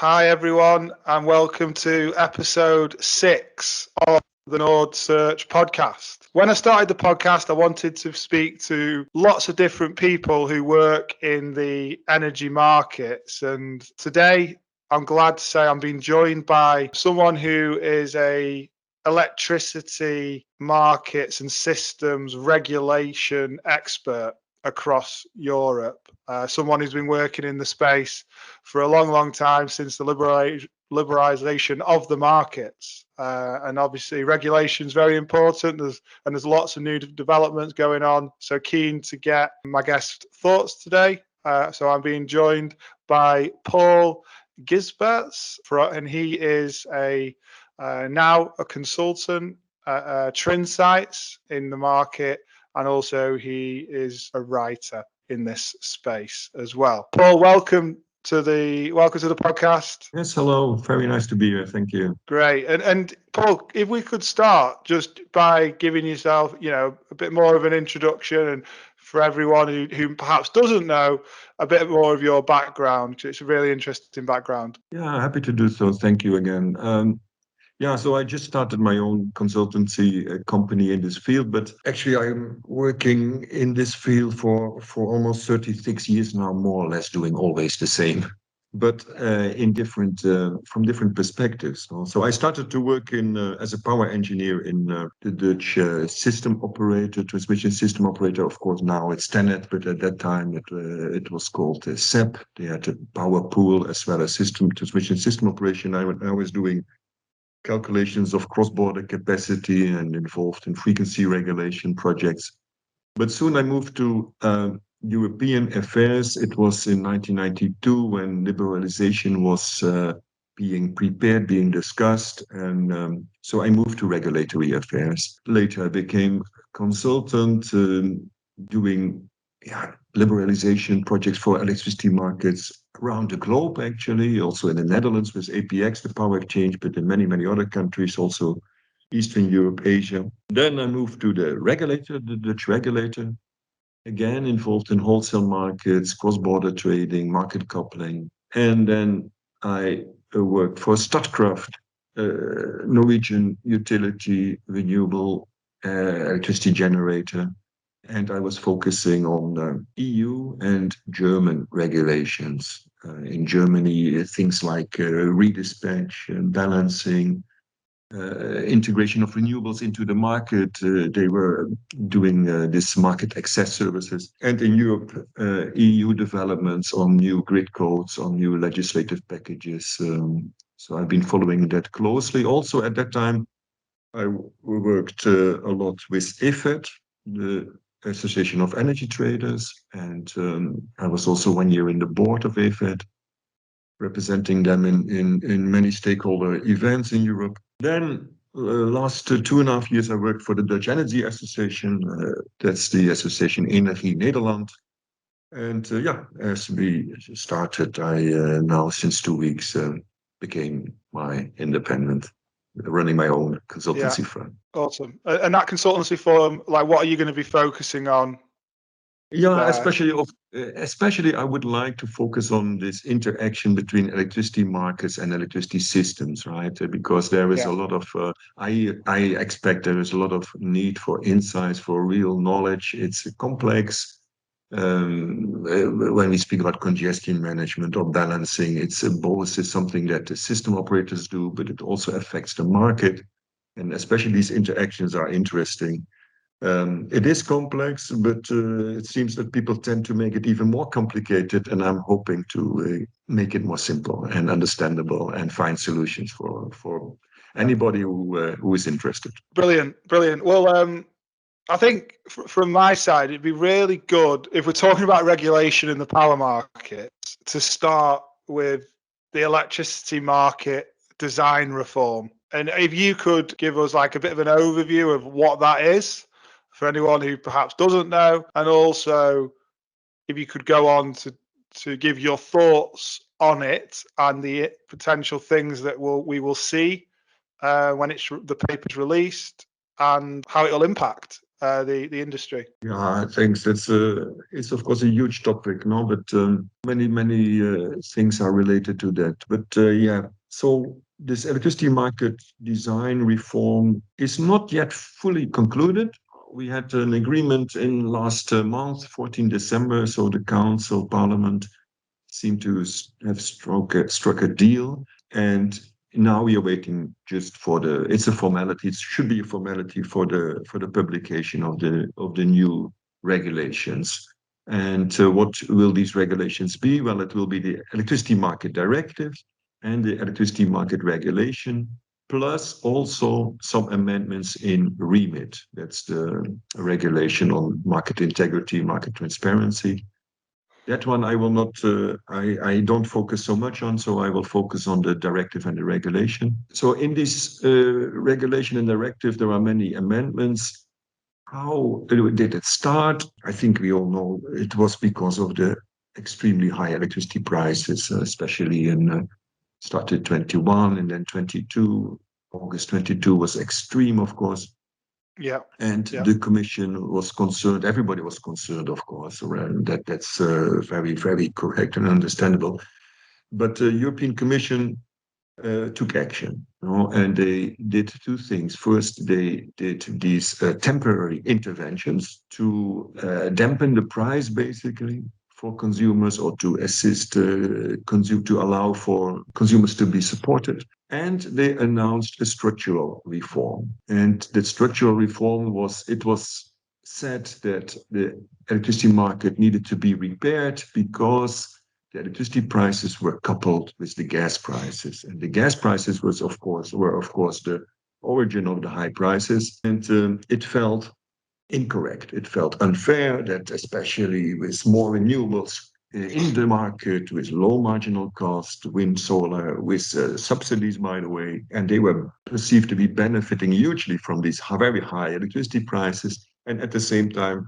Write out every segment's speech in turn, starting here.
Hi everyone, and welcome to episode 6 of the NordSearch podcast. When I started the podcast, I wanted to speak to lots of different people who work in the energy markets. And today, I'm glad to say I'm being joined by someone who is a electricity markets and systems regulation expert across Europe. Someone who's been working in the space for a long time, since the liberalization of the markets. And obviously regulation is very important. There's lots of new developments going on. So keen to get my guest thoughts today. So I'm being joined by Paul Giesbertz, and he is now a consultant at TrinSights in the market, and also he is a writer in this space as well. Paul, welcome to the podcast. Yes, hello. Very nice to be here. Thank you. Great. And Paul, if we could start just by giving yourself, a bit more of an introduction, and for everyone who perhaps doesn't know, a bit more of your background, because it's a really interesting background. Yeah, happy to do so. Thank you again. So I just started my own consultancy company in this field, but actually I'm working in this field for almost 36 years now, more or less doing always the same, but in different from different perspectives. So I started to work in as a power engineer in the Dutch transmission system operator. Of course, now it's TenneT, but at that time it was called SEP. They had a power pool as well as transmission system operation. I was doing calculations of cross-border capacity and involved in frequency regulation projects. But soon I moved to European affairs. It was in 1992 when liberalization was being prepared, being discussed. And so I moved to regulatory affairs. Later I became consultant doing liberalization projects for electricity markets around the globe, actually, also in the Netherlands with Ep6, the power exchange, but in many other countries, also Eastern Europe, Asia. Then I moved to the Dutch regulator, again involved in wholesale markets, cross-border trading, market coupling. And then I worked for Statkraft, Norwegian utility, renewable electricity generator. And I was focusing on EU and German regulations. In Germany, things like redispatch, balancing, integration of renewables into the market. They were doing this market access services. And in Europe, EU developments on new grid codes, on new legislative packages. So I've been following that closely. Also at that time, I worked a lot with EFET, the Association of Energy Traders, and I was also 1 year in the board of EFET, representing them in many stakeholder events in Europe. Then last 2.5 years I worked for the Dutch Energy Association. That's the association Energie Nederland. And as we started, I now since 2 weeks became my independent, running my own consultancy firm. Awesome. And that consultancy firm, like, what are you going to be focusing on? Yeah, especially I would like to focus on this interaction between electricity markets and electricity systems, right? Because there is a lot of, I expect there is a lot of need for insights, for real knowledge. It's complex. When we speak about congestion management or balancing, it's something that the system operators do, but it also affects the market. And especially these interactions are interesting. It is complex, but it seems that people tend to make it even more complicated, and I'm hoping to make it more simple and understandable and find solutions for anybody who is interested. Brilliant. Well, I think from my side, it'd be really good if we're talking about regulation in the power markets to start with the electricity market design reform. And if you could give us like a bit of an overview of what that is for anyone who perhaps doesn't know, and also if you could go on to give your thoughts on it and the potential things that we will see when the paper's released and how it will impact the industry? Yeah, thanks. It's of course a huge topic, no, but many things are related to that. But yeah, so this electricity market design reform is not yet fully concluded. We had an agreement in last month, 14 December. So the Council, Parliament seem to have struck a deal, and now we are waiting just for the. It's a formality. It should be a formality for the publication of the new regulations. And what will these regulations be? Well, it will be the Electricity Market Directive and the Electricity Market Regulation, plus also some amendments in REMIT. That's the regulation on market integrity, market transparency. That one I will not, I don't focus so much on, so I will focus on the directive and the regulation. So in this regulation and directive, there are many amendments. How did it start? I think we all know it was because of the extremely high electricity prices, especially in started 21 and then 22. August 22 was extreme, of course. Yeah. And the Commission was concerned, everybody was concerned, of course, around that. That's very, very correct and understandable. But the European Commission took action, you know, and they did two things. First, they did these temporary interventions to dampen the price, basically, for consumers, or to assist to allow for consumers to be supported. And they announced a structural reform. And that structural reform was said that the electricity market needed to be repaired because the electricity prices were coupled with the gas prices, and the gas prices were of course the origin of the high prices. And it felt incorrect. It felt unfair that, especially with more renewables in the market, with low marginal cost, wind, solar, with subsidies, by the way, and they were perceived to be benefiting hugely from these very high electricity prices. And at the same time,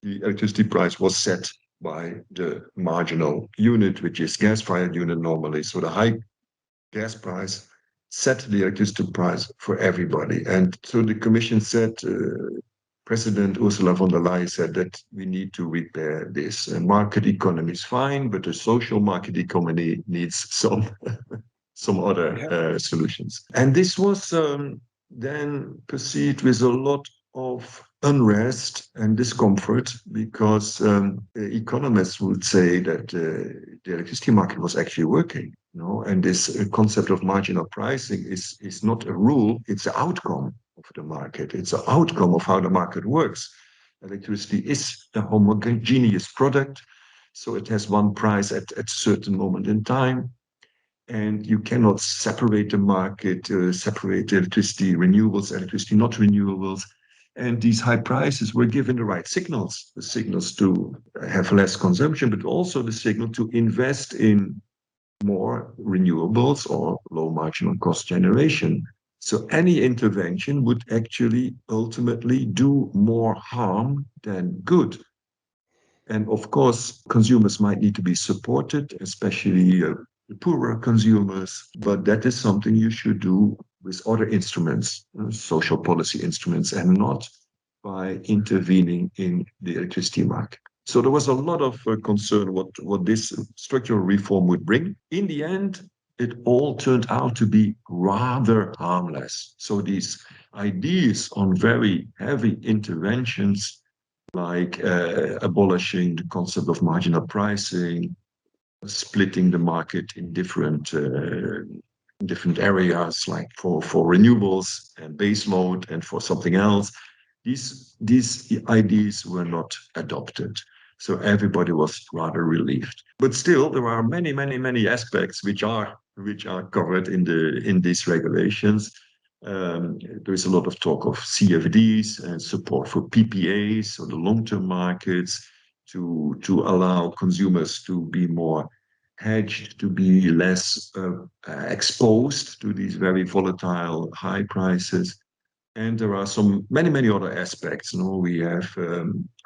the electricity price was set by the marginal unit, which is gas-fired unit normally. So the high gas price set the electricity price for everybody. And so the Commission said, President Ursula von der Leyen said that we need to repair this. And market economy is fine, but the social market economy needs some other solutions. And this was then perceived with a lot of unrest and discomfort, because economists would say that the electricity market was actually working. You know? And this concept of marginal pricing is not a rule, it's an outcome of the market. It's an outcome of how the market works. Electricity is a homogeneous product, so it has one price at a certain moment in time. And you cannot separate the market, separate electricity, renewables, electricity, not renewables. And these high prices were given the right signals, the signals to have less consumption, but also the signal to invest in more renewables or low marginal cost generation. So any intervention would actually ultimately do more harm than good. And of course, consumers might need to be supported, especially poorer consumers, but that is something you should do with other instruments, social policy instruments, and not by intervening in the electricity market. So there was a lot of concern what this structural reform would bring. In the end, it all turned out to be rather harmless. So these ideas on very heavy interventions, like abolishing the concept of marginal pricing, splitting the market in different areas, like for renewables and base load, and for something else, these ideas were not adopted. So everybody was rather relieved. But still, there are many aspects which are covered in these regulations. There is a lot of talk of CFDs and support for PPAs, so the long-term markets, to allow consumers to be more hedged, to be less exposed to these very volatile high prices. And there are many other aspects. We have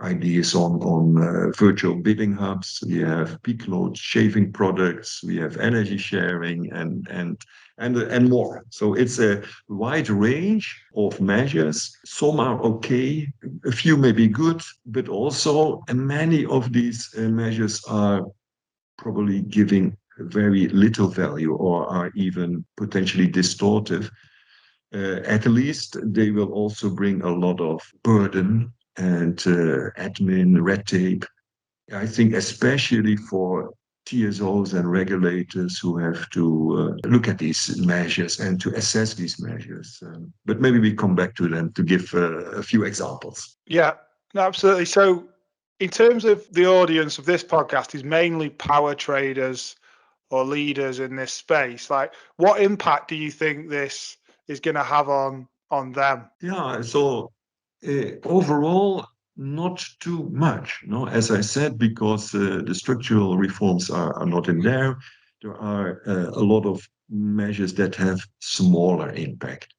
ideas on virtual bidding hubs. We have peak load shaving products. We have energy sharing and more. So it's a wide range of measures. Some are okay, a few may be good, but also many of these measures are probably giving very little value or are even potentially distortive. At least they will also bring a lot of burden and admin, red tape. I think especially for TSOs and regulators who have to look at these measures and to assess these measures. But maybe we come back to them to give a few examples. Yeah, no, absolutely. So, in terms of the audience of this podcast, is mainly power traders or leaders in this space. Like, what impact do you think this is going to have on them? Yeah, so overall, not too much. No, as I said, because the structural reforms are not in there. There are a lot of measures that have smaller impact.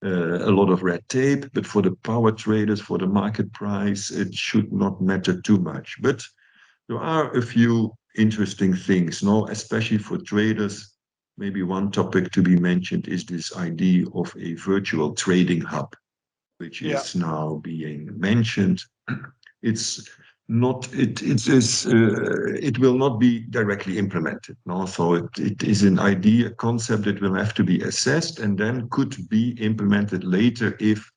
A lot of red tape, but for the power traders, for the market price, it should not matter too much. But there are a few interesting things, no, especially for traders. Maybe one topic to be mentioned is this idea of a virtual trading hub, which Yeah, is now being mentioned. It's not it will not be directly implemented. No, so it is an idea, a concept that will have to be assessed and then could be implemented later if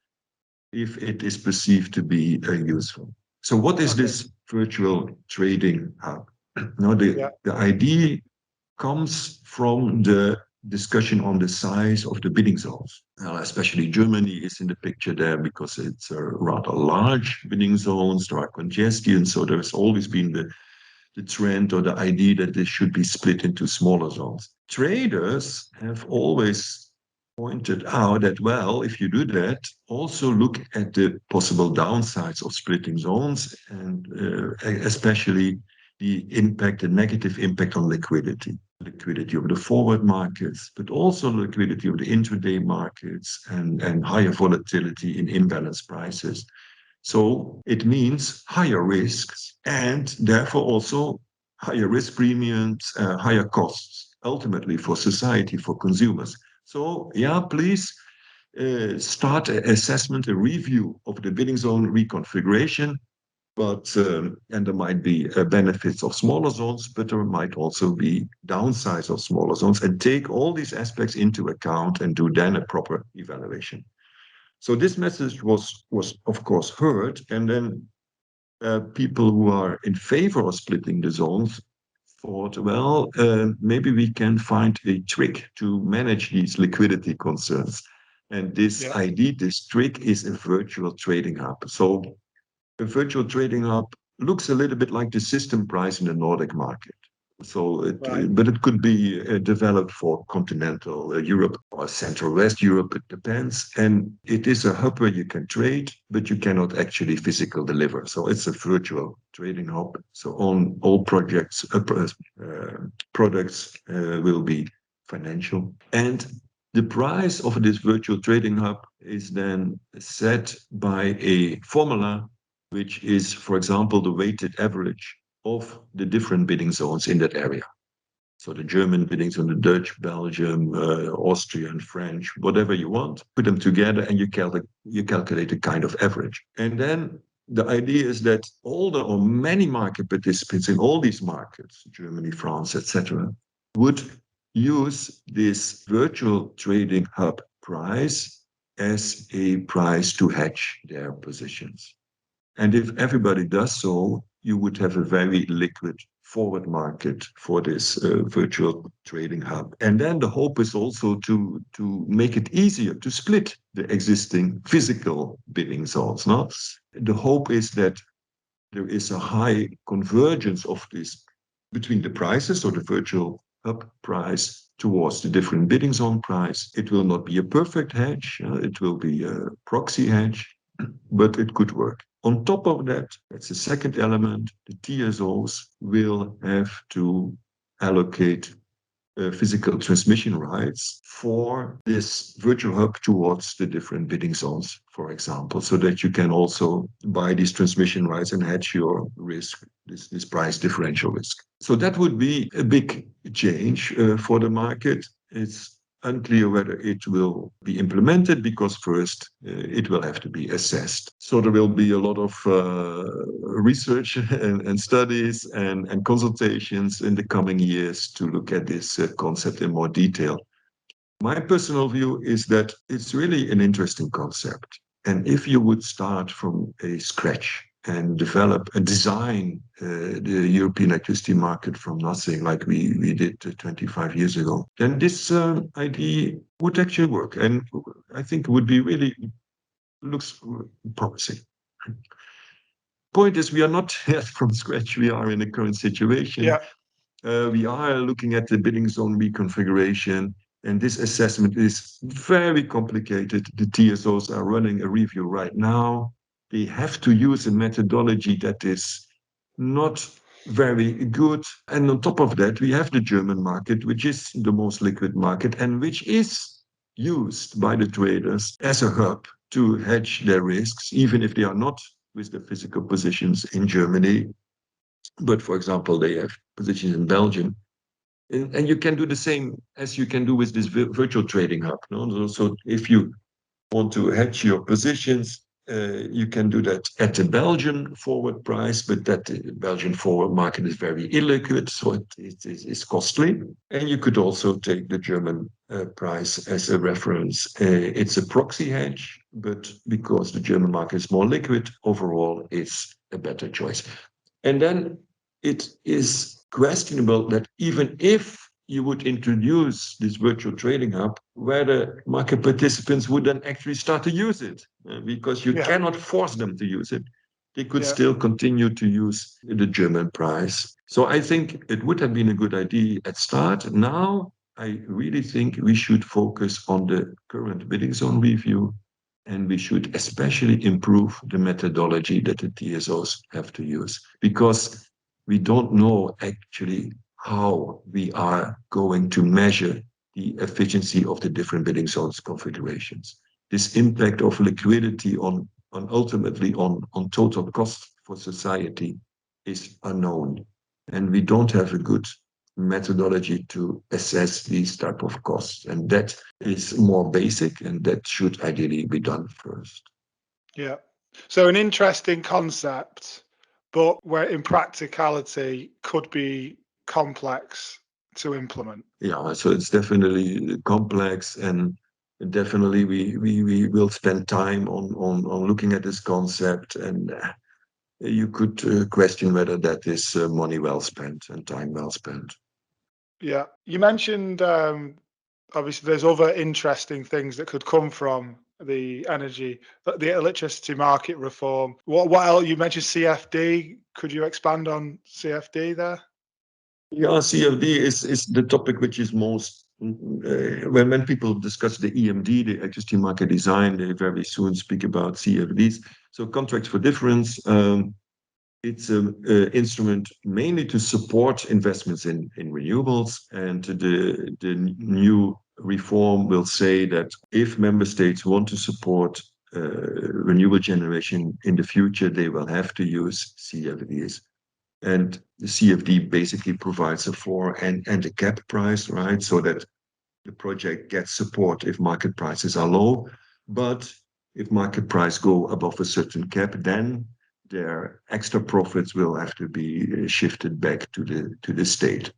it is perceived to be useful. So what is okay, this virtual trading hub? Now yeah, the idea comes from the discussion on the size of the bidding zones. Especially Germany is in the picture there because it's a rather large bidding zones. There are congestion, so there's always been the trend or the idea that they should be split into smaller zones. Traders have always pointed out that, well, if you do that, also look at the possible downsides of splitting zones and especially the impact, the negative impact on liquidity of the forward markets, but also liquidity of the intraday markets and higher volatility in imbalance prices. So it means higher risks and therefore also higher risk premiums, higher costs, ultimately for society, for consumers. So, yeah, please start an assessment, a review of the bidding zone reconfiguration. But and there might be benefits of smaller zones, but there might also be downsides of smaller zones, and take all these aspects into account and do then a proper evaluation. So this message was of course heard, and then people who are in favor of splitting the zones thought, well, maybe we can find a trick to manage these liquidity concerns. And this yeah, idea, this trick is a virtual trading hub. So a virtual trading hub looks a little bit like the system price in the Nordic market. So, right, but it could be developed for continental Europe or Central West Europe. It depends, and it is a hub where you can trade, but you cannot actually physically deliver. So it's a virtual trading hub. So on all products will be financial, and the price of this virtual trading hub is then set by a formula which is, for example, the weighted average of the different bidding zones in that area. So the German bidding zone, the Dutch, Belgium, Austrian, French, whatever you want, put them together and you calculate a kind of average. And then the idea is that all the or many market participants in all these markets, Germany, France, etc., would use this virtual trading hub price as a price to hedge their positions. And if everybody does so, you would have a very liquid forward market for this virtual trading hub. And then the hope is also to make it easier to split the existing physical bidding zones. No? The hope is that there is a high convergence of this between the prices, so the virtual hub price towards the different bidding zone price. It will not be a perfect hedge. It will be a proxy hedge, but it could work. On top of that, that's the second element, the TSOs will have to allocate physical transmission rights for this virtual hub towards the different bidding zones, for example, so that you can also buy these transmission rights and hedge your risk, this price differential risk. So that would be a big change for the market. It's unclear whether it will be implemented because first it will have to be assessed. So there will be a lot of research and studies and consultations in the coming years to look at this concept in more detail. My personal view is that it's really an interesting concept. And if you would start from a scratch and develop and design the European electricity market from nothing, like we did 25 years ago, then this idea would actually work. And I think it would be really, looks promising. Point is, we are not yet from scratch. We are in the current situation. Yeah. We are looking at the bidding zone reconfiguration. And this assessment is very complicated. The TSOs are running a review right now. They have to use a methodology that is not very good. And on top of that, we have the German market, which is the most liquid market and which is used by the traders as a hub to hedge their risks, even if they are not with the physical positions in Germany. But for example, they have positions in Belgium. And you can do the same as you can do with this virtual trading hub. No? So if you want to hedge your positions, you can do that at the Belgian forward price, but that Belgian forward market is very illiquid, so it is costly. And you could also take the German price as a reference. It's a proxy hedge, but because the German market is more liquid, overall it's a better choice. And then it is questionable that even if you would introduce this virtual trading hub, whether market participants would then actually start to use it, because you cannot force them to use it. They could still continue to use the German price. So I think it would have been a good idea at start. Now, I really think we should focus on the current bidding zone review, and we should especially improve the methodology that the TSOs have to use, because we don't know actually how we are going to measure the efficiency of the different bidding zones configurations. This impact of liquidity on ultimately on total cost for society is unknown. And we don't have a good methodology to assess these type of costs. And that is more basic, and that should ideally be done first. Yeah. So an interesting concept, but where in practicality could be complex to implement. Yeah, so it's definitely complex, and definitely we will spend time on looking at this concept, and you could question whether that is money well spent and time well spent. Yeah. You mentioned obviously there's other interesting things that could come from the electricity market reform. What else? You mentioned CFD. Could you expand on CFD there? Yeah, CFD is the topic which is most, when people discuss the EMD, the electricity market design, they very soon speak about CFDs. So contracts for difference, it's an instrument mainly to support investments in renewables. And the new reform will say that if member states want to support renewable generation in the future, they will have to use CFDs. And the CFD basically provides a floor and a cap price, right? So that the project gets support if market prices are low. But if market price go above a certain cap, then their extra profits will have to be shifted back to the state.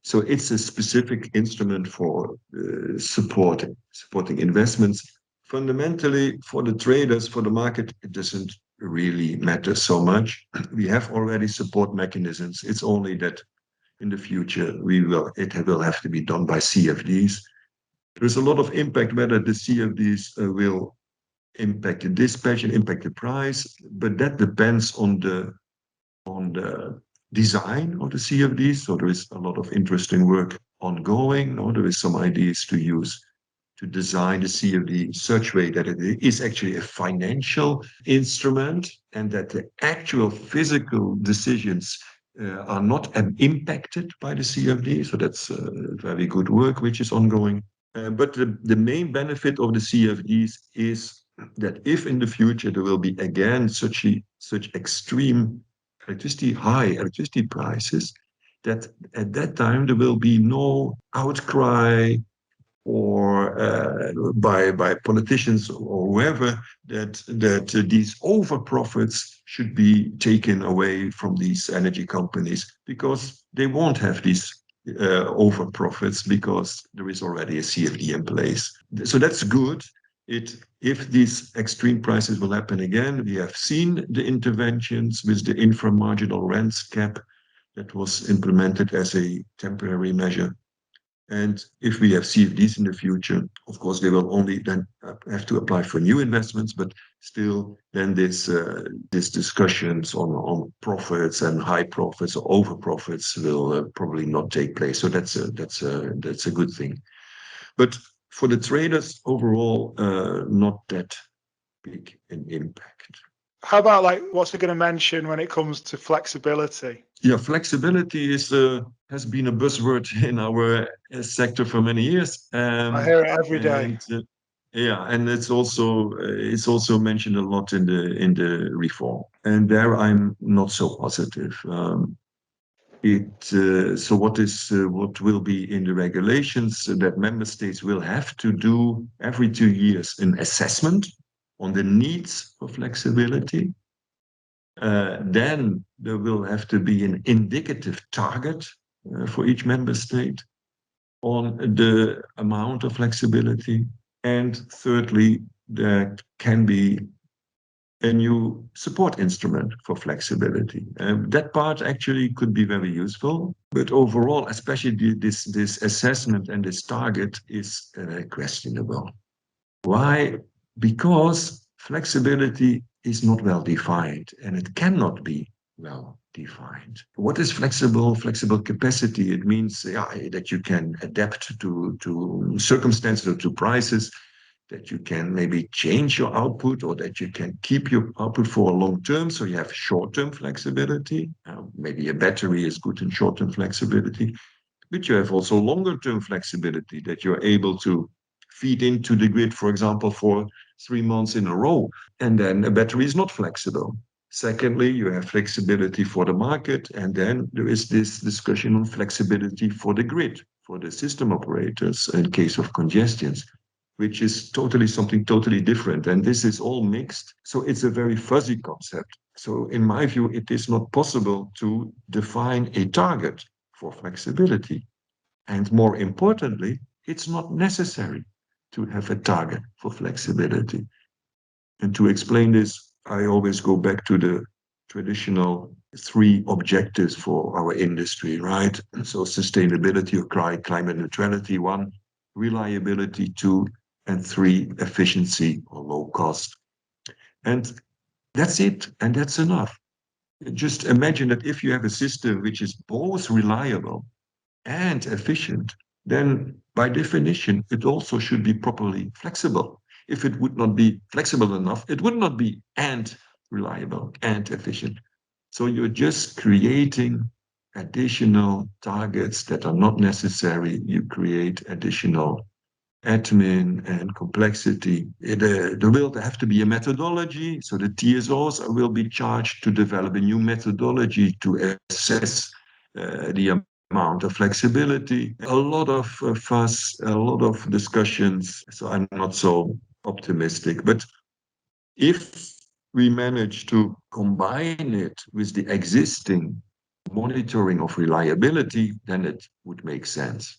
So it's a specific instrument for supporting investments. Fundamentally, for the traders, for the market, it doesn't really matter so much. We have already support mechanisms. It's only that in the future it will have to be done by CFDs. There's a lot of impact whether the CFDs will impact the dispatch and impact the price, but that depends on the design of the CFDs. So there is a lot of interesting work ongoing. There is some ideas to design the CFD in such a way that it is actually a financial instrument, and that the actual physical decisions are not impacted by the CFD. So that's very good work which is ongoing. But the main benefit of the CFDs is that if in the future there will be again such extreme high electricity prices, that at that time there will be no outcry or by politicians or whoever that these over profits should be taken away from these energy companies, because they won't have these over profits because there is already a CFD in place. So that's good. If these extreme prices will happen again, we have seen the interventions with the inframarginal rents cap that was implemented as a temporary measure. And if we have CFDs in the future, of course, they will only then have to apply for new investments, but still then this discussions on profits and high profits or over profits will probably not take place. So that's a good thing. But for the traders overall, not that big an impact. How about what's it going to mention when it comes to flexibility? Yeah, flexibility has been a buzzword in our sector for many years. I hear it every day. Yeah, and it's also mentioned a lot in the reform, and there I'm not so positive. So what will be in the regulations that member states will have to do every 2 years an assessment on the needs for flexibility. Then there will have to be an indicative target for each member state on the amount of flexibility. And thirdly, there can be a new support instrument for flexibility. That part actually could be very useful, but overall, especially this assessment and this target is questionable. Why? Because flexibility is not well defined, and it cannot be well defined. What is flexible capacity? It means that you can adapt to circumstances or to prices, that you can maybe change your output, or that you can keep your output for a long term. So you have short-term flexibility. Maybe a battery is good in short-term flexibility, but you have also longer-term flexibility, that you're able to feed into the grid, for example, for 3 months in a row, and then a battery is not flexible. Secondly, you have flexibility for the market, and then there is this discussion on flexibility for the grid, for the system operators in case of congestions, which is something totally different. And this is all mixed. So it's a very fuzzy concept. So in my view, it is not possible to define a target for flexibility. And more importantly, it's not necessary to have a target for flexibility. And to explain this, I always go back to the traditional 3 objectives for our industry, right? So sustainability or climate neutrality, 1, reliability, 2, and 3, efficiency or low cost. And that's it, and that's enough. Just imagine that if you have a system which is both reliable and efficient, then by definition, it also should be properly flexible. If it would not be flexible enough, it would not be and reliable and efficient. So you're just creating additional targets that are not necessary. You create additional admin and complexity. There will have to be a methodology. So the TSOs will be charged to develop a new methodology to assess the amount of flexibility. A lot of fuss, a lot of discussions. So I'm not so optimistic. But if we manage to combine it with the existing monitoring of reliability, then it would make sense.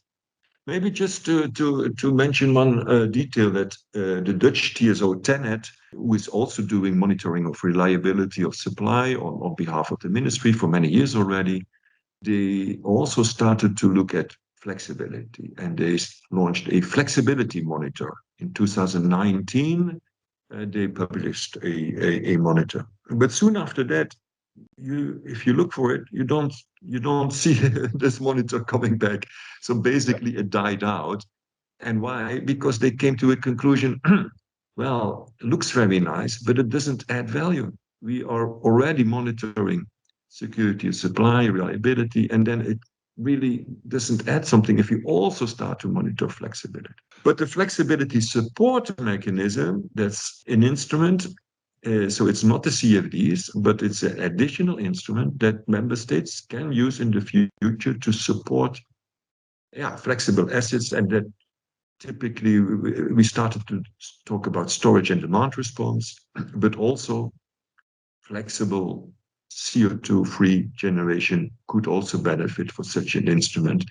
Maybe just to mention one detail, that the Dutch TSO TenneT, who is also doing monitoring of reliability of supply on behalf of the ministry for many years already, they also started to look at flexibility, and they launched a flexibility monitor. In 2019, they published a monitor. But soon after that, if you look for it, you don't see this monitor coming back. So basically it died out. And why? Because they came to a conclusion, well, it looks very nice, but it doesn't add value. We are already monitoring security of supply, reliability, and then it really doesn't add something if you also start to monitor flexibility. But the flexibility support mechanism, that's an instrument. So it's not the CFDs, but it's an additional instrument that member states can use in the future to support flexible assets. And that typically we started to talk about storage and demand response, but also flexible CO2-free generation could also benefit for such an instrument.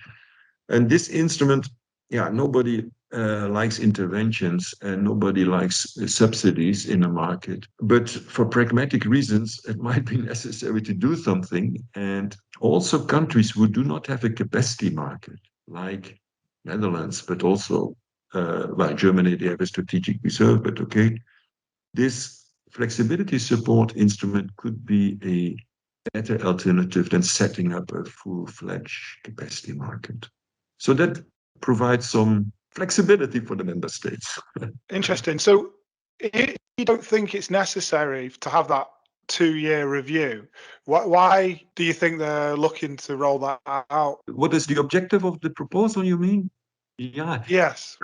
And this instrument, nobody likes interventions and nobody likes subsidies in a market. But for pragmatic reasons, it might be necessary to do something. And also countries who do not have a capacity market, like Netherlands, but also, Germany, they have a strategic reserve, but okay. This flexibility support instrument could be a better alternative than setting up a full-fledged capacity market. So that provides some flexibility for the member states. Interesting. So you don't think it's necessary to have that 2-year review? Why do you think they're looking to roll that out? What is the objective of the proposal, you mean? Yeah. Yes.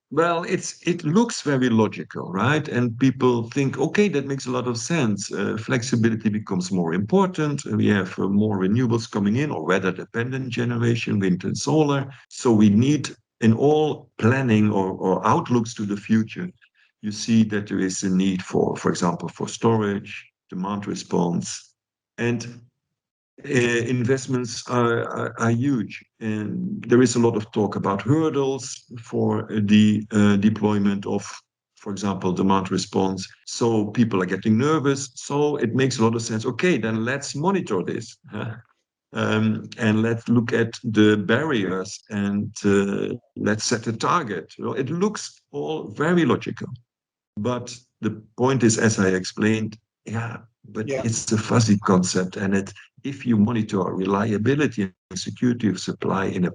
Well, it looks very logical, right? And people think, okay, that makes a lot of sense. Flexibility becomes more important. We have more renewables coming in, or weather-dependent generation, wind and solar. So we need, in all planning or outlooks to the future, you see that there is a need for example, for storage, demand response, and investments are huge, and there is a lot of talk about hurdles for the deployment of, for example, demand response. So people are getting nervous. So it makes a lot of sense. Okay, then let's monitor this, and let's look at the barriers, and let's set a target. It looks all very logical, but the point is, as I explained, but it's a fuzzy concept, and if you monitor reliability and security of supply in a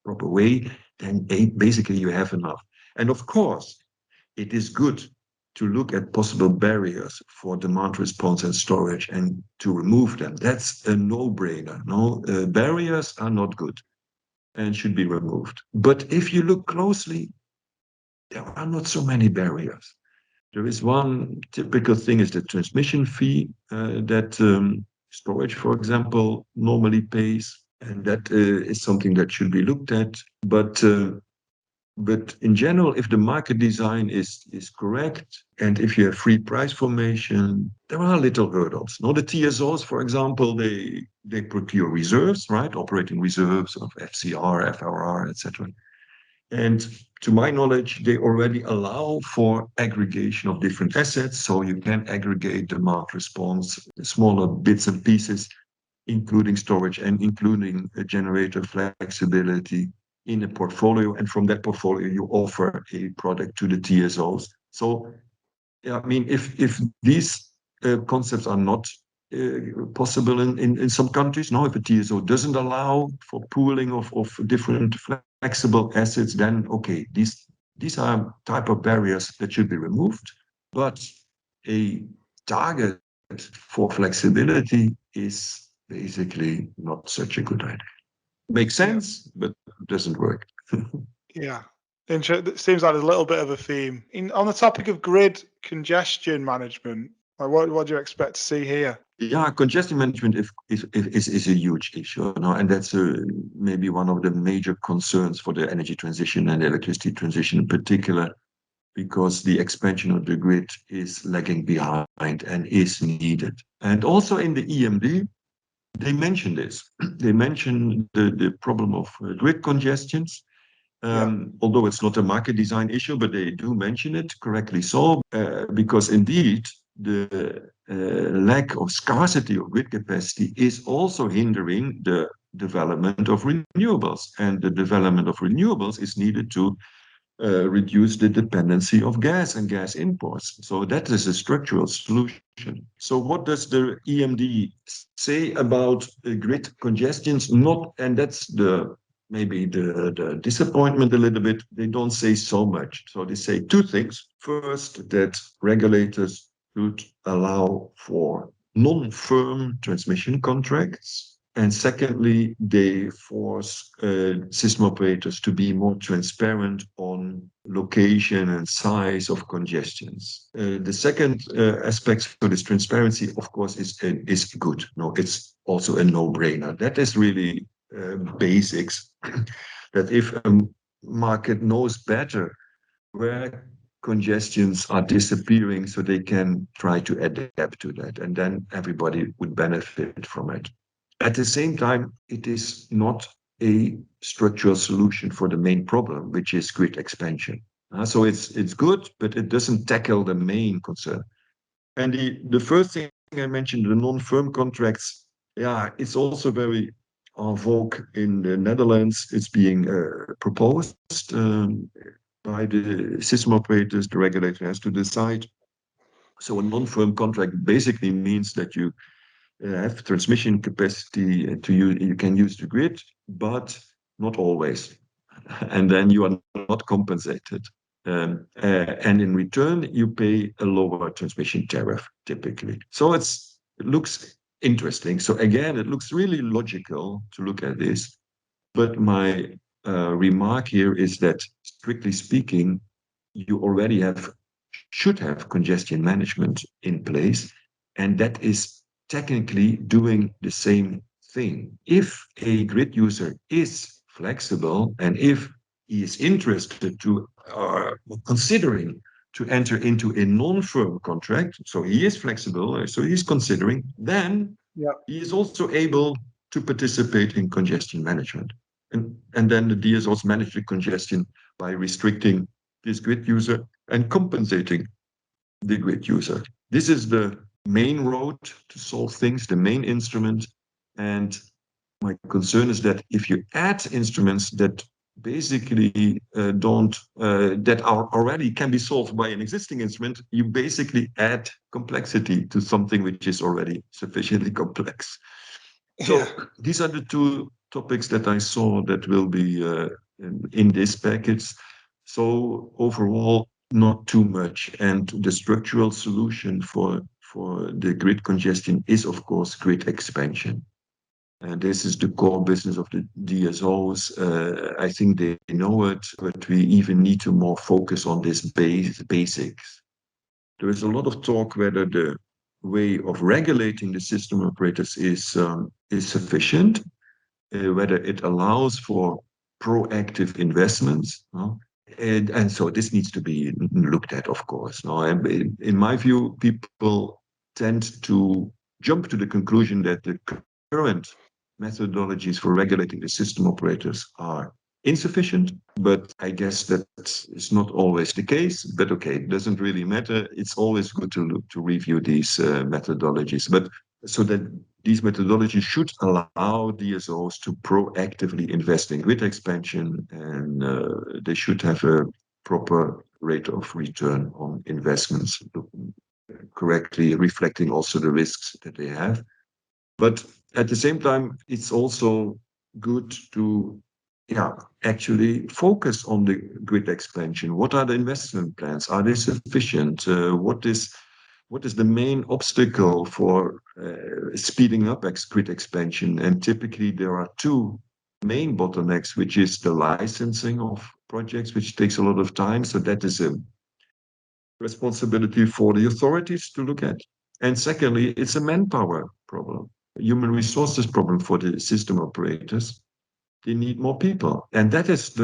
proper way, then basically you have enough. And of course, it is good to look at possible barriers for demand response and storage and to remove them. That's a no-brainer. No, barriers are not good and should be removed. But if you look closely, there are not so many barriers. There is one typical thing is the transmission fee that storage, for example, normally pays, and that is something that should be looked at. But in general, if the market design is correct, and if you have free price formation, there are little hurdles. Now, the TSOs, for example, they procure reserves, right? Operating reserves of FCR, FRR, etc. And to my knowledge, they already allow for aggregation of different assets. So you can aggregate demand response, smaller bits and pieces, including storage and including a generator flexibility in a portfolio. And from that portfolio, you offer a product to the TSOs. So, I mean, if these concepts are not possible in some countries, now if a TSO doesn't allow for pooling of different flexible assets, then okay, these are type of barriers that should be removed. But a target for flexibility is basically not such a good idea. Makes sense, but doesn't work. Yeah. It seems like there's a little bit of a theme. On the topic of grid congestion management, what do you expect to see here? Yeah, congestion management is a huge issue, and that's maybe one of the major concerns for the energy transition and electricity transition in particular, because the expansion of the grid is lagging behind and is needed. And also in the EMD, they mention this. They mention the problem of grid congestions. Although it's not a market design issue, but they do mention it, correctly so, because indeed the lack of scarcity of grid capacity is also hindering the development of renewables. And the development of renewables is needed to reduce the dependency of gas and gas imports. So that is a structural solution. So what does the EMD say about grid congestions? And that's maybe the disappointment a little bit. They don't say so much. So they say two things. First, that regulators should allow for non-firm transmission contracts. And secondly, they force system operators to be more transparent on location and size of congestions. The second aspect for this transparency, of course, is good. No, it's also a no-brainer. That is really basics. That if a market knows better where congestions are disappearing, so they can try to adapt to that, and then everybody would benefit from it. At the same time, it is not a structural solution for the main problem, which is grid expansion. So it's good, but it doesn't tackle the main concern. And the first thing I mentioned, the non-firm contracts, yeah, it's also very en vogue in the Netherlands. It's being proposed by the system operators. The regulator has to decide. So a non-firm contract basically means that you have transmission capacity to use, you can use the grid, but not always. And then you are not compensated. And in return, you pay a lower transmission tariff typically. So it looks interesting. So again, it looks really logical to look at this. But my remark here is that, strictly speaking, you already should have congestion management in place, and that is technically doing the same thing. If a grid user is flexible and if he is interested to considering to enter into a non-firm contract, so he is flexible, so he's considering, then he is also able to participate in congestion management. And then the DSOs manage the congestion by restricting this grid user and compensating the grid user. This is the main road to solve things, the main instrument. And my concern is that if you add instruments that basically that are already can be solved by an existing instrument, you basically add complexity to something which is already sufficiently complex. So these are the two topics that I saw that will be in this package. So overall, not too much. And the structural solution for the grid congestion is, of course, grid expansion. And this is the core business of the DSOs. I think they know it, but we even need to more focus on this basics. There is a lot of talk whether the way of regulating the system operators is sufficient, whether it allows for proactive investments. And so this needs to be looked at, of course. In my view, people tend to jump to the conclusion that the current methodologies for regulating the system operators are insufficient, but I guess that is not always the case. But okay, it doesn't really matter. It's always good to review these methodologies, but so that these methodologies should allow DSOs to proactively invest in grid expansion, and they should have a proper rate of return on investments, correctly reflecting also the risks that they have. But at the same time, it's also good to actually focus on the grid expansion. What are the investment plans? Are they sufficient? What is the main obstacle for speeding up grid expansion? And typically there are two main bottlenecks, which is the licensing of projects, which takes a lot of time. So that is a responsibility for the authorities to look at. And secondly, it's a manpower problem, a human resources problem for the system operators. They need more people. And that is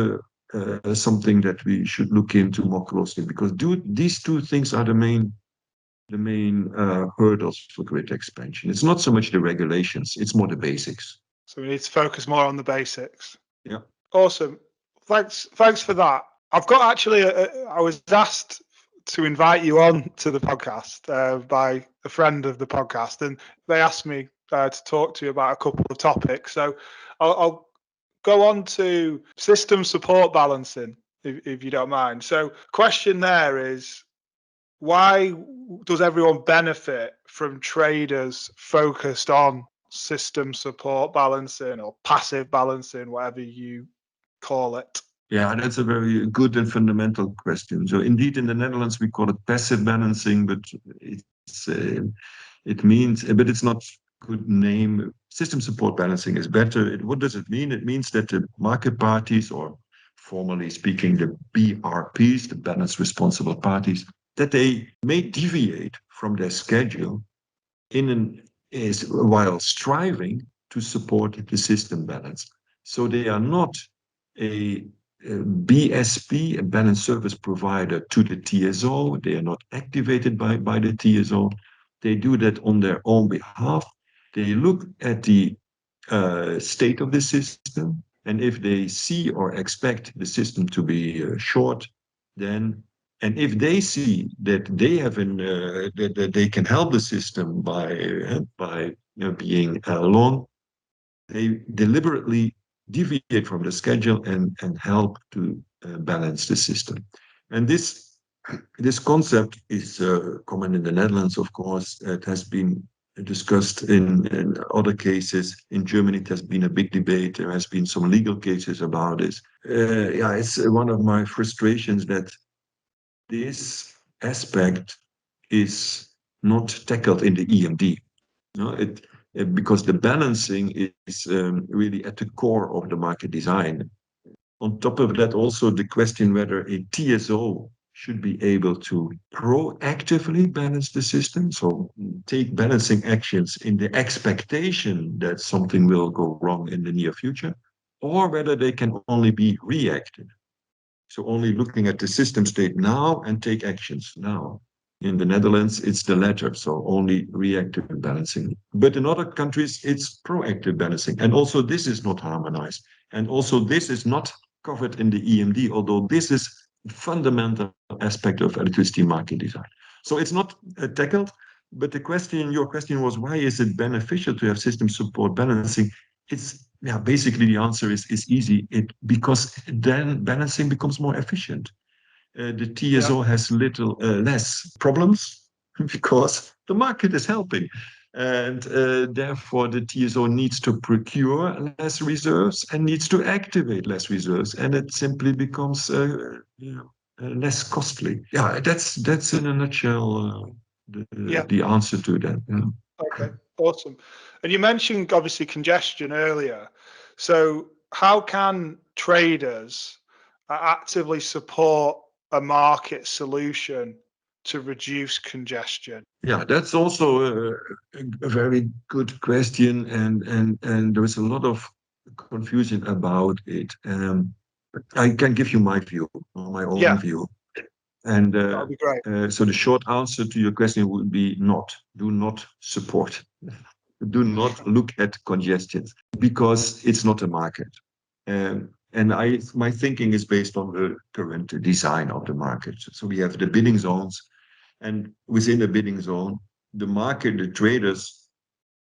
something that we should look into more closely, because these two things are the main hurdles for grid expansion. It's not so much the regulations, it's more the basics. So we need to focus more on the basics. Yeah. Awesome. Thanks for that. I've got actually, I was asked to invite you on to the podcast by a friend of the podcast, and they asked me to talk to you about a couple of topics. So I'll go on to system support balancing, if you don't mind. So question there is, why does everyone benefit from traders focused on system support balancing or passive balancing, whatever you call it? Yeah, that's a very good and fundamental question. So indeed, in the Netherlands, we call it passive balancing, but it's It means, but it's not good name. System support balancing is better. What does it mean? It means that the market parties, or formally speaking, the BRPs, the balance responsible parties, that they may deviate from their schedule while striving to support the system balance. So they are not a BSP, a balance service provider, to the TSO. They are not activated by the TSO. They do that on their own behalf. They look at the state of the system, and if they see or expect the system to be short, then, and if they see that they have that they can help the system by being long, they deliberately deviate from the schedule and help to balance the system. And this concept is common in the Netherlands, of course. It has been discussed in other cases. In Germany, it has been a big debate. There has been some legal cases about this. Yeah, it's one of my frustrations that this aspect is not tackled in the EMD. No, because the balancing is really at the core of the market design. On top of that, also the question whether a TSO should be able to proactively balance the system, so take balancing actions in the expectation that something will go wrong in the near future, or whether they can only be reactive. So only looking at the system state now and take actions now. In the Netherlands, it's the latter, so only reactive balancing. But in other countries, it's proactive balancing. And also this is not harmonized. And also this is not covered in the EMD, although this is a fundamental aspect of electricity market design. So it's not tackled, but your question was, why is it beneficial to have system support balancing? Basically the answer is easy. Because then balancing becomes more efficient. The TSO has less problems because the market is helping. And therefore, the TSO needs to procure less reserves and needs to activate less reserves. And it simply becomes less costly. Yeah, that's in a nutshell the answer to that. Yeah. Okay, awesome. And you mentioned obviously congestion earlier. So how can traders actively support a market solution to reduce congestion? Yeah, that's also a very good question, and there is a lot of confusion about it. I can give you my view, my own view, and that'd be great. so the short answer to your question would be do not support, do not look at congestions, because it's not a market. And my thinking is based on the current design of the market. So we have the bidding zones. And within the bidding zone, the market, the traders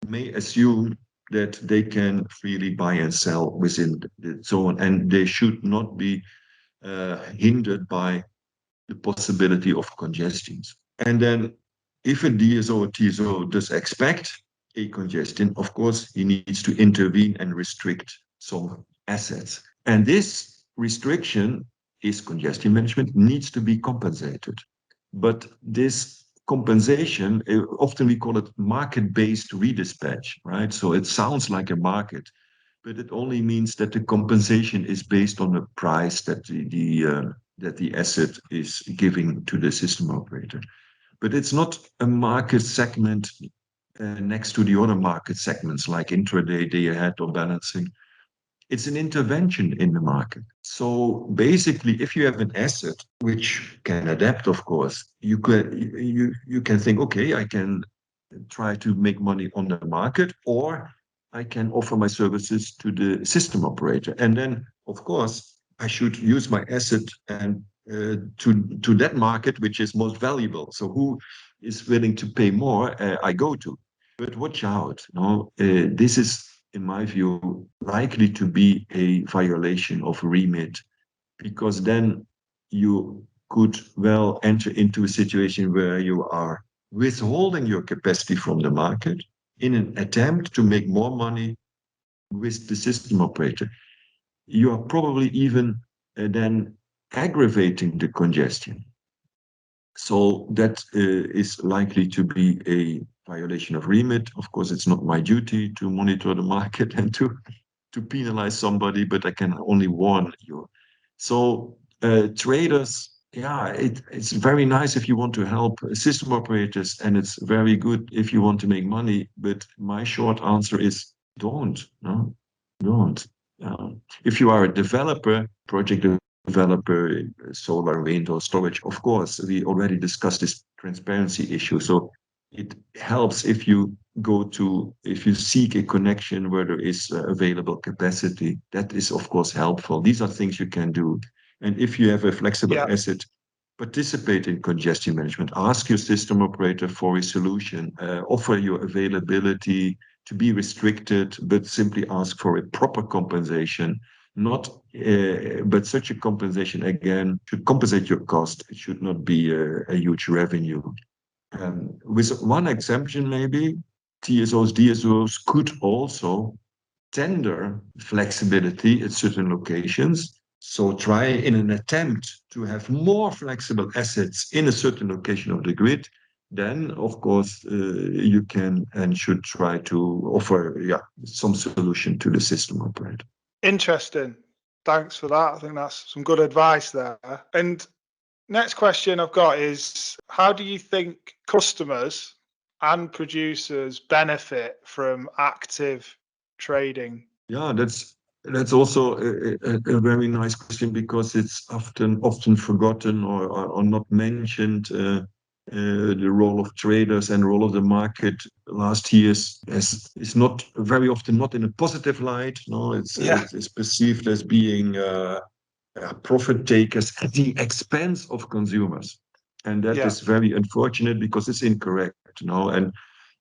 may assume that they can freely buy and sell within the zone, and they should not be hindered by the possibility of congestions. And then if a DSO or TSO does expect a congestion, of course, he needs to intervene and restrict some assets. And this restriction is congestion management, needs to be compensated. But this compensation, often we call it market-based redispatch, right? So it sounds like a market, but it only means that the compensation is based on the price that the asset is giving to the system operator. But it's not a market segment next to the other market segments like intraday, day ahead, or balancing. It's an intervention in the market. So basically, if you have an asset which can adapt, of course, you can think, okay, I can try to make money on the market, or I can offer my services to the system operator. And then, of course, I should use my asset and to that market which is most valuable. So who is willing to pay more, I go to. But watch out, this is, in my view, likely to be a violation of remit, because then you could well enter into a situation where you are withholding your capacity from the market in an attempt to make more money with the system operator. You are probably even then aggravating the congestion. So that is likely to be a violation of remit. Of course, it's not my duty to monitor the market and to penalize somebody, but I can only warn you. So traders, yeah, it's very nice if you want to help system operators, and it's very good if you want to make money. But my short answer is don't, no, don't. If you are a developer, project developer, solar, wind, or storage, of course, we already discussed this transparency issue. So it helps if you if you seek a connection where there is available capacity. That is, of course, helpful. These are things you can do. And if you have a flexible asset, participate in congestion management. Ask your system operator for a solution. Offer your availability to be restricted, but simply ask for a proper compensation. But such a compensation, again, should compensate your cost. It should not be a huge revenue. With one exemption, maybe, TSOs, DSOs could also tender flexibility at certain locations. So try in an attempt to have more flexible assets in a certain location of the grid, then of course you can and should try to offer some solution to the system operator. Interesting. Thanks for that. I think that's some good advice there. And next question I've got is, how do you think customers and producers benefit from active trading? Yeah, that's also a very nice question, because it's often forgotten or not mentioned. The role of traders and role of the market last years is not very often not in a positive light. No, it's perceived as being profit takers at the expense of consumers, and that is very unfortunate because it's incorrect. And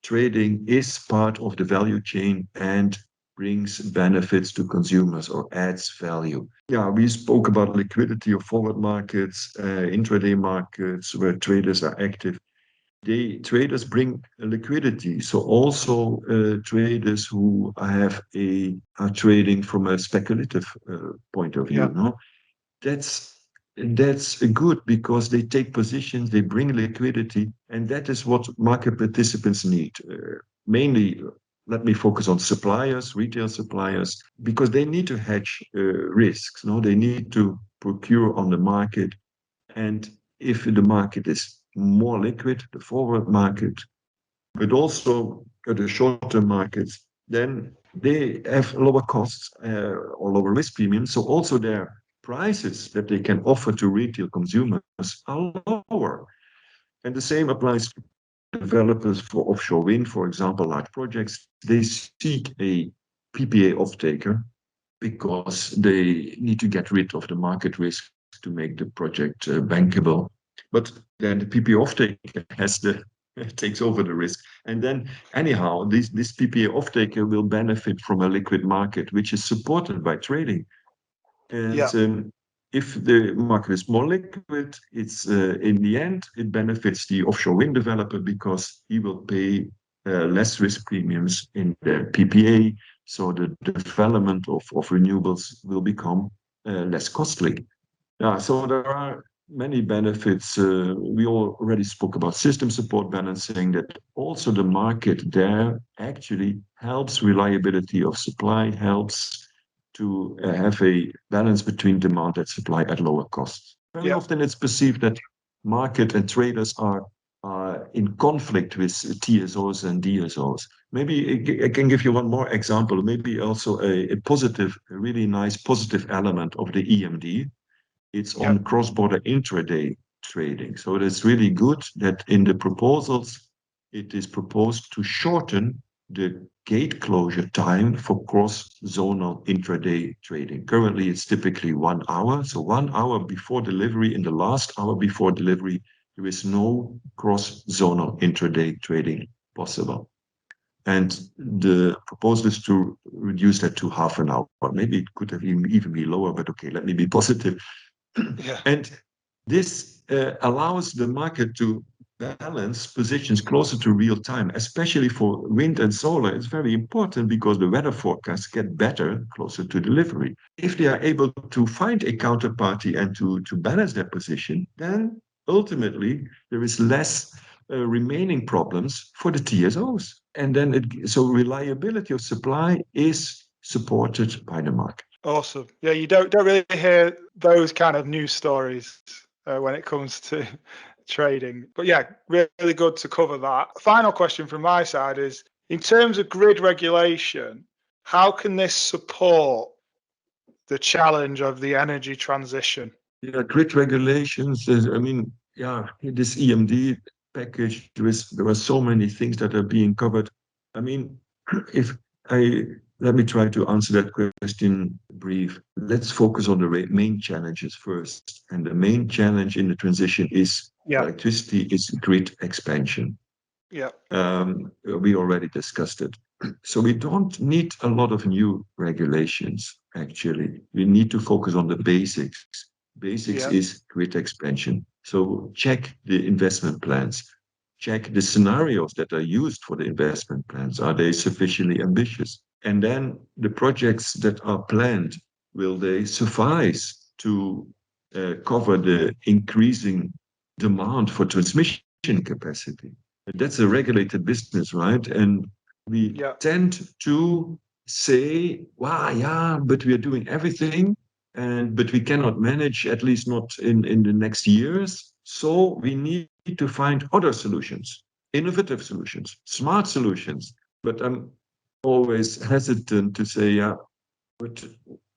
trading is part of the value chain and brings benefits to consumers or adds value. Yeah, we spoke about liquidity of forward markets, intraday markets where traders are active. Traders bring liquidity. So also traders who are trading from a speculative point of view. No? That's good, because they take positions, they bring liquidity, and that is what market participants need. Mainly, let me focus on suppliers, retail suppliers, because they need to hedge risks. No, they need to procure on the market, and if the market is more liquid, the forward market, but also the short-term markets, then they have lower costs or lower risk premiums. So also their prices that they can offer to retail consumers are lower. And the same applies to developers for offshore wind, for example, large projects. They seek a PPA off-taker because they need to get rid of the market risk to make the project bankable. But then the PPA off-taker takes over the risk. And then anyhow, this PPA off-taker will benefit from a liquid market, which is supported by trading. And if the market is more liquid, it's in the end, it benefits the offshore wind developer because he will pay less risk premiums in the PPA. So the development of renewables will become less costly. So there are many benefits. We already spoke about system support balancing, that also the market there actually helps reliability of supply, helps to have a balance between demand and supply at lower costs. Very often it's perceived that market and traders are in conflict with TSOs and DSOs. Maybe I can give you one more example, maybe also a really nice positive element of the EMD. It's on cross-border intraday trading. So it is really good that in the proposals, it is proposed to shorten the gate closure time for cross-zonal intraday trading. Currently, it's typically 1 hour. So 1 hour before delivery, in the last hour before delivery, there is no cross-zonal intraday trading possible. And the proposal is to reduce that to half an hour. Maybe it could have even be lower, but okay, let me be positive. And this allows the market to balance positions closer to real time, especially for wind and solar. It's very important because the weather forecasts get better closer to delivery. If they are able to find a counterparty and to balance their position, then ultimately there is less remaining problems for the TSOs. And then so reliability of supply is supported by the market. Awesome. Yeah, you don't really hear those kind of news stories when it comes to trading. But yeah, really good to cover that. Final question from my side is, in terms of grid regulation, how can this support the challenge of the energy transition? Yeah, grid regulations, this EMD package, there are so many things that are being covered. I mean, let me try to answer that question brief. Let's focus on the main challenges first. And the main challenge in the transition is electricity, is grid expansion. Yeah. We already discussed it. So we don't need a lot of new regulations, actually. We need to focus on the basics. Basics is grid expansion. So check the investment plans. Check the scenarios that are used for the investment plans. Are they sufficiently ambitious? And then the projects that are planned, will they suffice to cover the increasing demand for transmission capacity? That's a regulated business, right? And we tend to say, wow, yeah, but we are doing everything, but we cannot manage, at least not in the next years. So we need to find other solutions, innovative solutions, smart solutions. But I'm always hesitant to say, yeah, but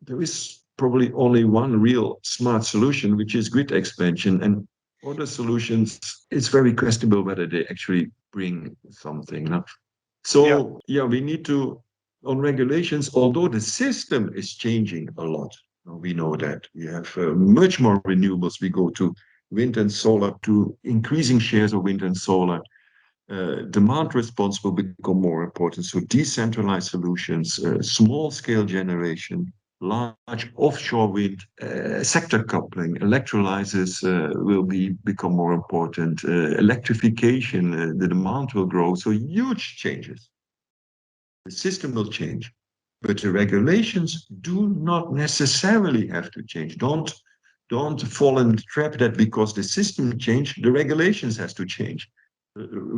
there is probably only one real smart solution, which is grid expansion. And other solutions, it's very questionable whether they actually bring something. No? So, we need to, on regulations, although the system is changing a lot, we know that. We have much more renewables. We go to wind and solar, to increasing shares of wind and solar. Demand response will become more important. So decentralized solutions, small-scale generation, large offshore wind, sector coupling, electrolyzers will become more important. Electrification, the demand will grow. So huge changes. The system will change, but the regulations do not necessarily have to change. Don't fall in the trap that because the system changed, the regulations has to change.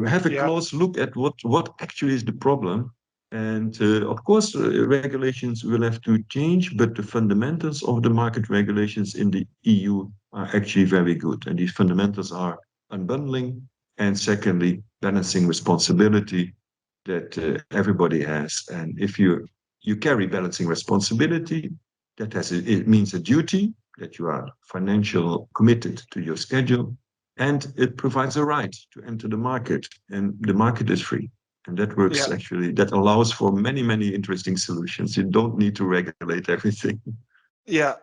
Have a close look at what actually is the problem. And of course, regulations will have to change, but the fundamentals of the market regulations in the EU are actually very good. And these fundamentals are unbundling, and secondly, balancing responsibility that everybody has. And if you carry balancing responsibility, it means a duty that you are financially committed to your schedule, and it provides a right to enter the market, and the market is free. And that works actually, that allows for many, many interesting solutions. You don't need to regulate everything. Yeah.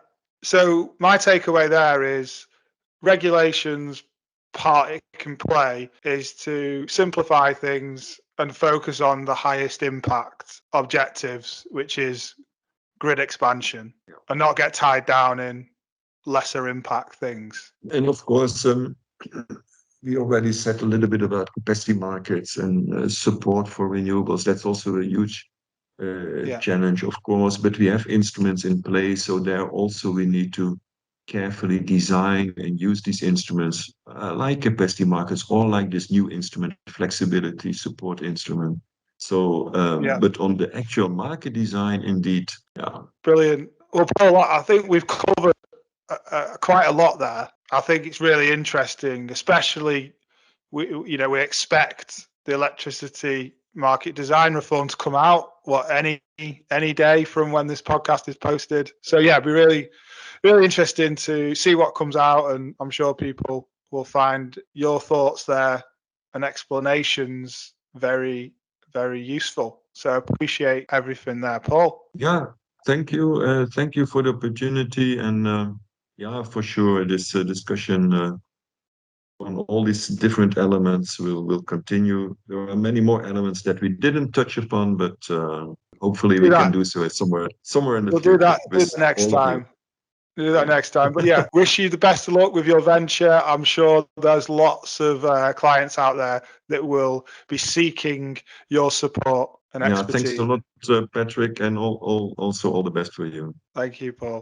So my takeaway there is regulations part it can play is to simplify things and focus on the highest impact objectives, which is grid expansion, and not get tied down in lesser impact things. And of course, we already said a little bit about capacity markets and support for renewables. That's also a huge challenge, of course, but we have instruments in place. So there also we need to carefully design and use these instruments like capacity markets, or like this new instrument, flexibility support instrument. So, but on the actual market design, indeed, Brilliant. Well, Paul, I think we've covered quite a lot there. I think it's really interesting, especially we expect the electricity market design reform to come out any day from when this podcast is posted. So yeah, it'd be really interesting to see what comes out, and I'm sure people will find your thoughts there and explanations very, very useful. So I appreciate everything there, Paul. Yeah, thank you. Thank you for the opportunity. And for sure, this discussion on all these different elements will continue. There are many more elements that we didn't touch upon, but hopefully we can do so somewhere in the future. We'll do that next time. Do that next time. But yeah, wish you the best of luck with your venture. I'm sure there's lots of clients out there that will be seeking your support and expertise. Thanks a lot, Patrick, and also all the best for you. Thank you, Paul.